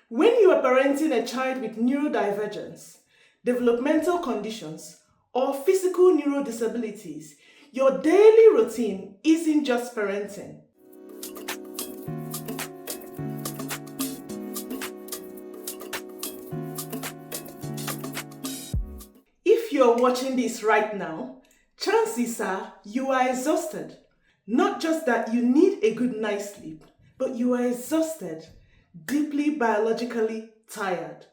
When you are parenting a child with neurodivergence, developmental conditions, or physical neurodisabilities, your daily routine isn't just parenting. If you're watching this right now, chances are you are exhausted. Not just that you need a good night's sleep, but you are exhausted, deeply biologically tired.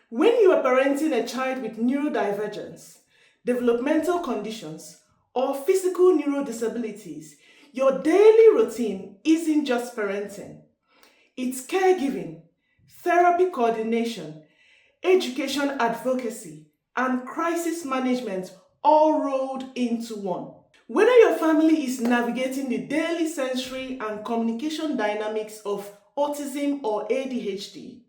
When you are parenting a child with neurodivergence, developmental conditions, or physical neurodisabilities, your daily routine isn't just parenting. It's caregiving, therapy coordination, education advocacy, and crisis management all rolled into one. Whether your family is navigating the daily sensory and communication dynamics of autism or ADHD,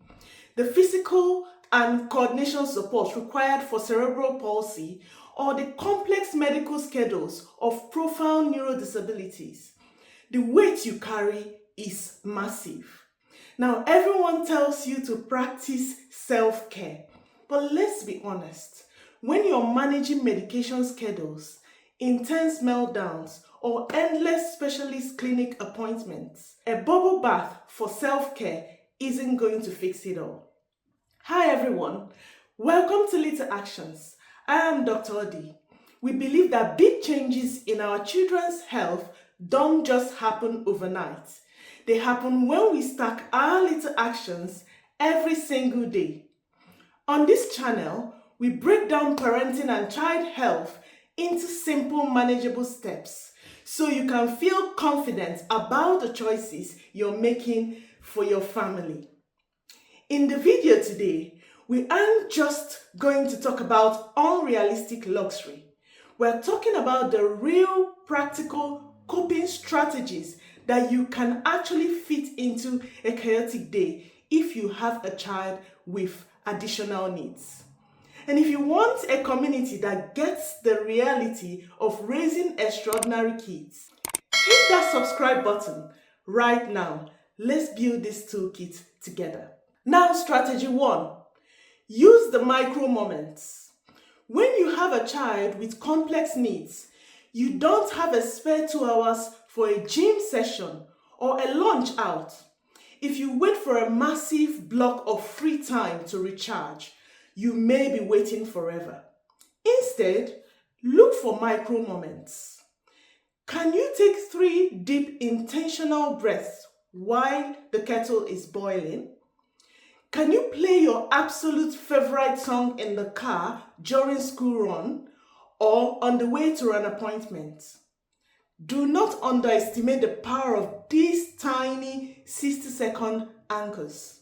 the physical and coordination support required for cerebral palsy, or the complex medical schedules of profound neurodisabilities, the weight you carry is massive. Now, everyone tells you to practice self-care, but let's be honest, when you're managing medication schedules, intense meltdowns, or endless specialist clinic appointments, a bubble bath for self-care isn't going to fix it all. Hi everyone, welcome to Little Actions. I am Dr. Odi. We believe that big changes in our children's health don't just happen overnight. They happen when we stack our little actions every single day. On this channel, we break down parenting and child health into simple, manageable steps so you can feel confident about the choices you're making for your family. In the video today, we aren't just going to talk about unrealistic luxury. We're talking about the real, practical coping strategies that you can actually fit into a chaotic day if you have a child with additional needs. And if you want a community that gets the reality of raising extraordinary kids, hit that subscribe button right now. Let's build this toolkit together. Now, strategy 1. Use the micro moments. When you have a child with complex needs, you don't have a spare 2 hours for a gym session or a lunch out. If you wait for a massive block of free time to recharge, you may be waiting forever. Instead, look for micro moments. Can you take 3 deep intentional breaths while the kettle is boiling? Can you play your absolute favorite song in the car during school run or on the way to an appointment? Do not underestimate the power of these tiny 60-second anchors.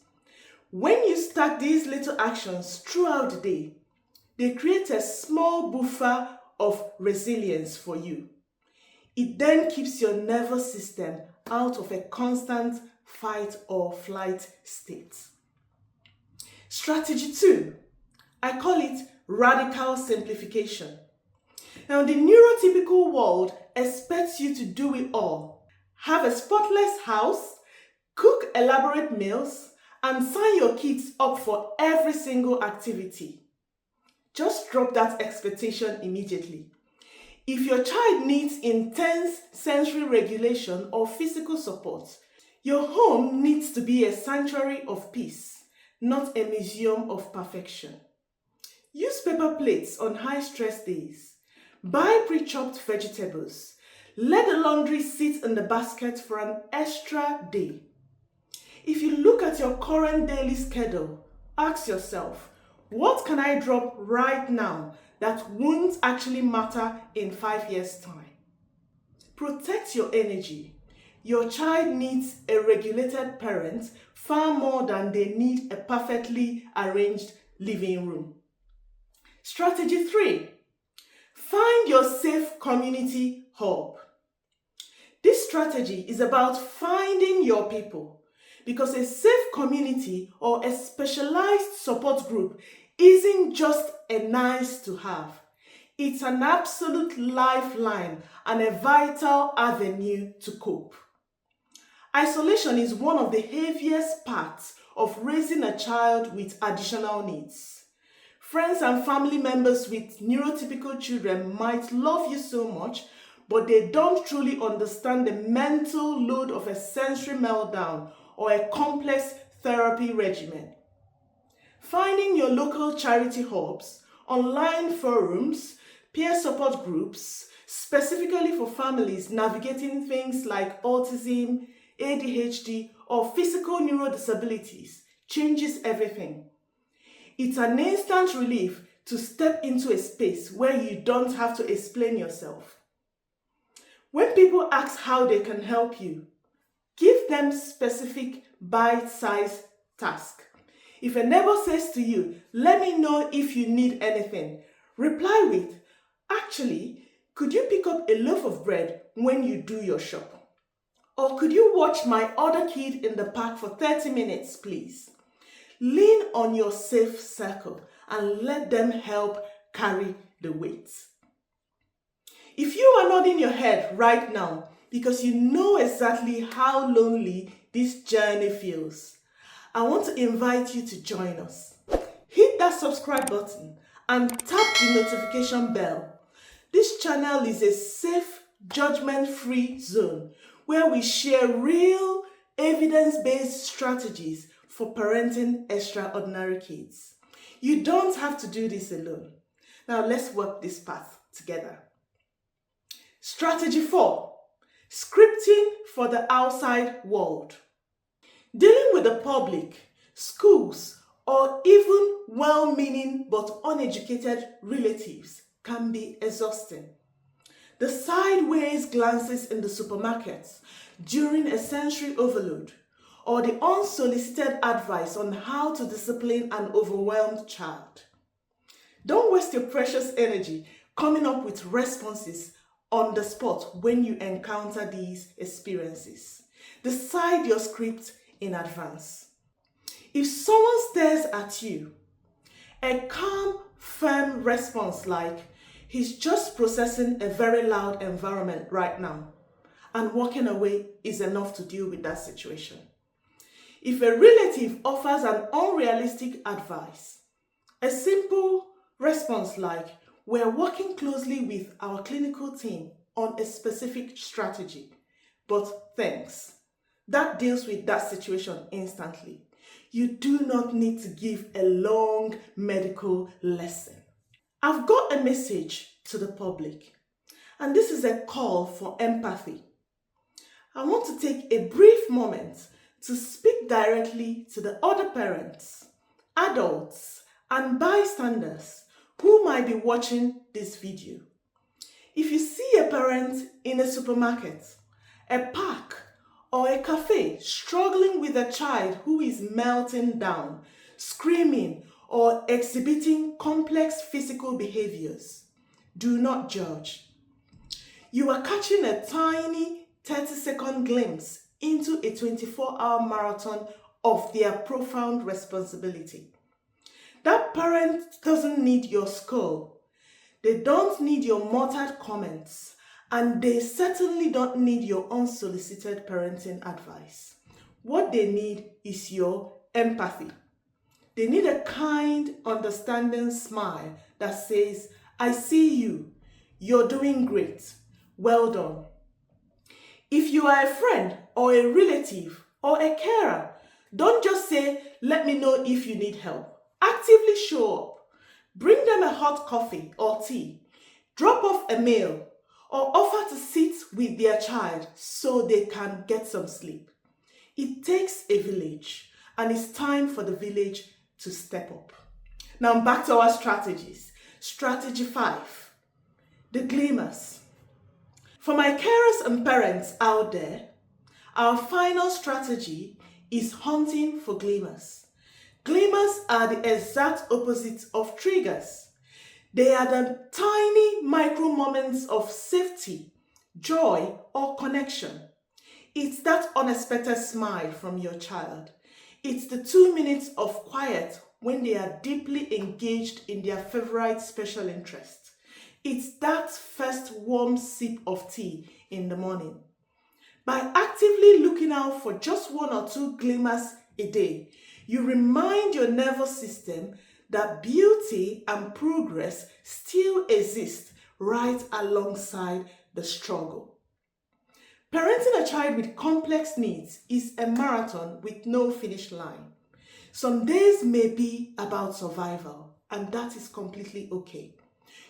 When you stack these little actions throughout the day, they create a small buffer of resilience for you. It then keeps your nervous system out of a constant fight or flight state. Strategy 2, I call it radical simplification. Now, the neurotypical world expects you to do it all. Have a spotless house, cook elaborate meals, and sign your kids up for every single activity. Just drop that expectation immediately. If your child needs intense sensory regulation or physical support, your home needs to be a sanctuary of peace, not a museum of perfection. Use paper plates on high-stress days. Buy pre-chopped vegetables. Let the laundry sit in the basket for an extra day. If you look at your current daily schedule, ask yourself, what can I drop right now that won't actually matter in 5 years' time? Protect your energy. Your child needs a regulated parent far more than they need a perfectly arranged living room. Strategy 3. Find your safe community hub. This strategy is about finding your people, because a safe community or a specialized support group isn't just a nice to have. It's an absolute lifeline and a vital avenue to cope. Isolation is one of the heaviest parts of raising a child with additional needs. Friends and family members with neurotypical children might love you so much, but they don't truly understand the mental load of a sensory meltdown or a complex therapy regimen. Finding your local charity hubs, online forums, peer support groups, specifically for families navigating things like autism, ADHD, or physical neurodisabilities changes everything. It's an instant relief to step into a space where you don't have to explain yourself. When people ask how they can help you, give them specific bite-sized tasks. If a neighbor says to you, "Let me know if you need anything," reply with, "Actually, could you pick up a loaf of bread when you do your shop? Or could you watch my other kid in the park for 30 minutes, please?" Lean on your safe circle and let them help carry the weight. If you are nodding your head right now because you know exactly how lonely this journey feels, I want to invite you to join us. Hit that subscribe button and tap the notification bell. This channel is a safe, judgment-free zone where we share real, evidence-based strategies for parenting extraordinary kids. You don't have to do this alone. Now let's work this path together. Strategy 4. Scripting for the outside world. Dealing with the public, schools, or even well-meaning but uneducated relatives can be exhausting. The sideways glances in the supermarkets during a sensory overload, or the unsolicited advice on how to discipline an overwhelmed child. Don't waste your precious energy coming up with responses on the spot when you encounter these experiences. Decide your script in advance. If someone stares at you, a calm, firm response like, "He's just processing a very loud environment right now," and walking away is enough to deal with that situation. If a relative offers an unrealistic advice, a simple response like, "We're working closely with our clinical team on a specific strategy, but thanks," that deals with that situation instantly. You do not need to give a long medical lesson. I've got a message to the public, and this is a call for empathy. I want to take a brief moment to speak directly to the other parents, adults, and bystanders who might be watching this video. If you see a parent in a supermarket, a park, or a cafe struggling with a child who is melting down, screaming, or exhibiting complex physical behaviors, do not judge. You are catching a tiny 30-second glimpse into a 24-hour marathon of their profound responsibility. That parent doesn't need your skull. They don't need your muttered comments, and they certainly don't need your unsolicited parenting advice. What they need is your empathy. They need a kind, understanding smile that says, "I see you. You're doing great. Well done." If you are a friend or a relative or a carer, don't just say, "Let me know if you need help." Actively show up. Bring them a hot coffee or tea. Drop off a meal or offer to sit with their child so they can get some sleep. It takes a village, and it's time for the village to step up. Now back to our strategies. Strategy 5. The glimmers. For my carers and parents out there, our final strategy is hunting for glimmers. Glimmers are the exact opposite of triggers. They are the tiny micro moments of safety, joy, or connection. It's that unexpected smile from your child. It's the 2 minutes of quiet when they are deeply engaged in their favorite special interest. It's that first warm sip of tea in the morning. By actively looking out for just 1 or 2 glimmers a day, You remind your nervous system that beauty and progress still exist right alongside the struggle. Parenting a child with complex needs is a marathon with no finish line. Some days may be about survival, and that is completely okay.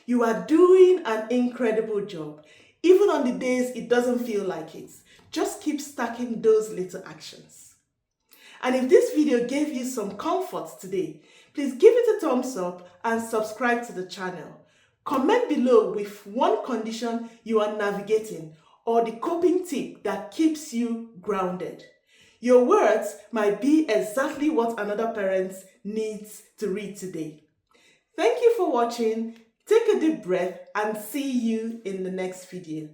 You are doing an incredible job, even on the days it doesn't feel like it. Just keep stacking those little actions. And if this video gave you some comfort today, please give it a thumbs up and subscribe to the channel. Comment below with one condition you are navigating or the coping tip that keeps you grounded. Your words might be exactly what another parent needs to read today. Thank you for watching. Take a deep breath and see you in the next video.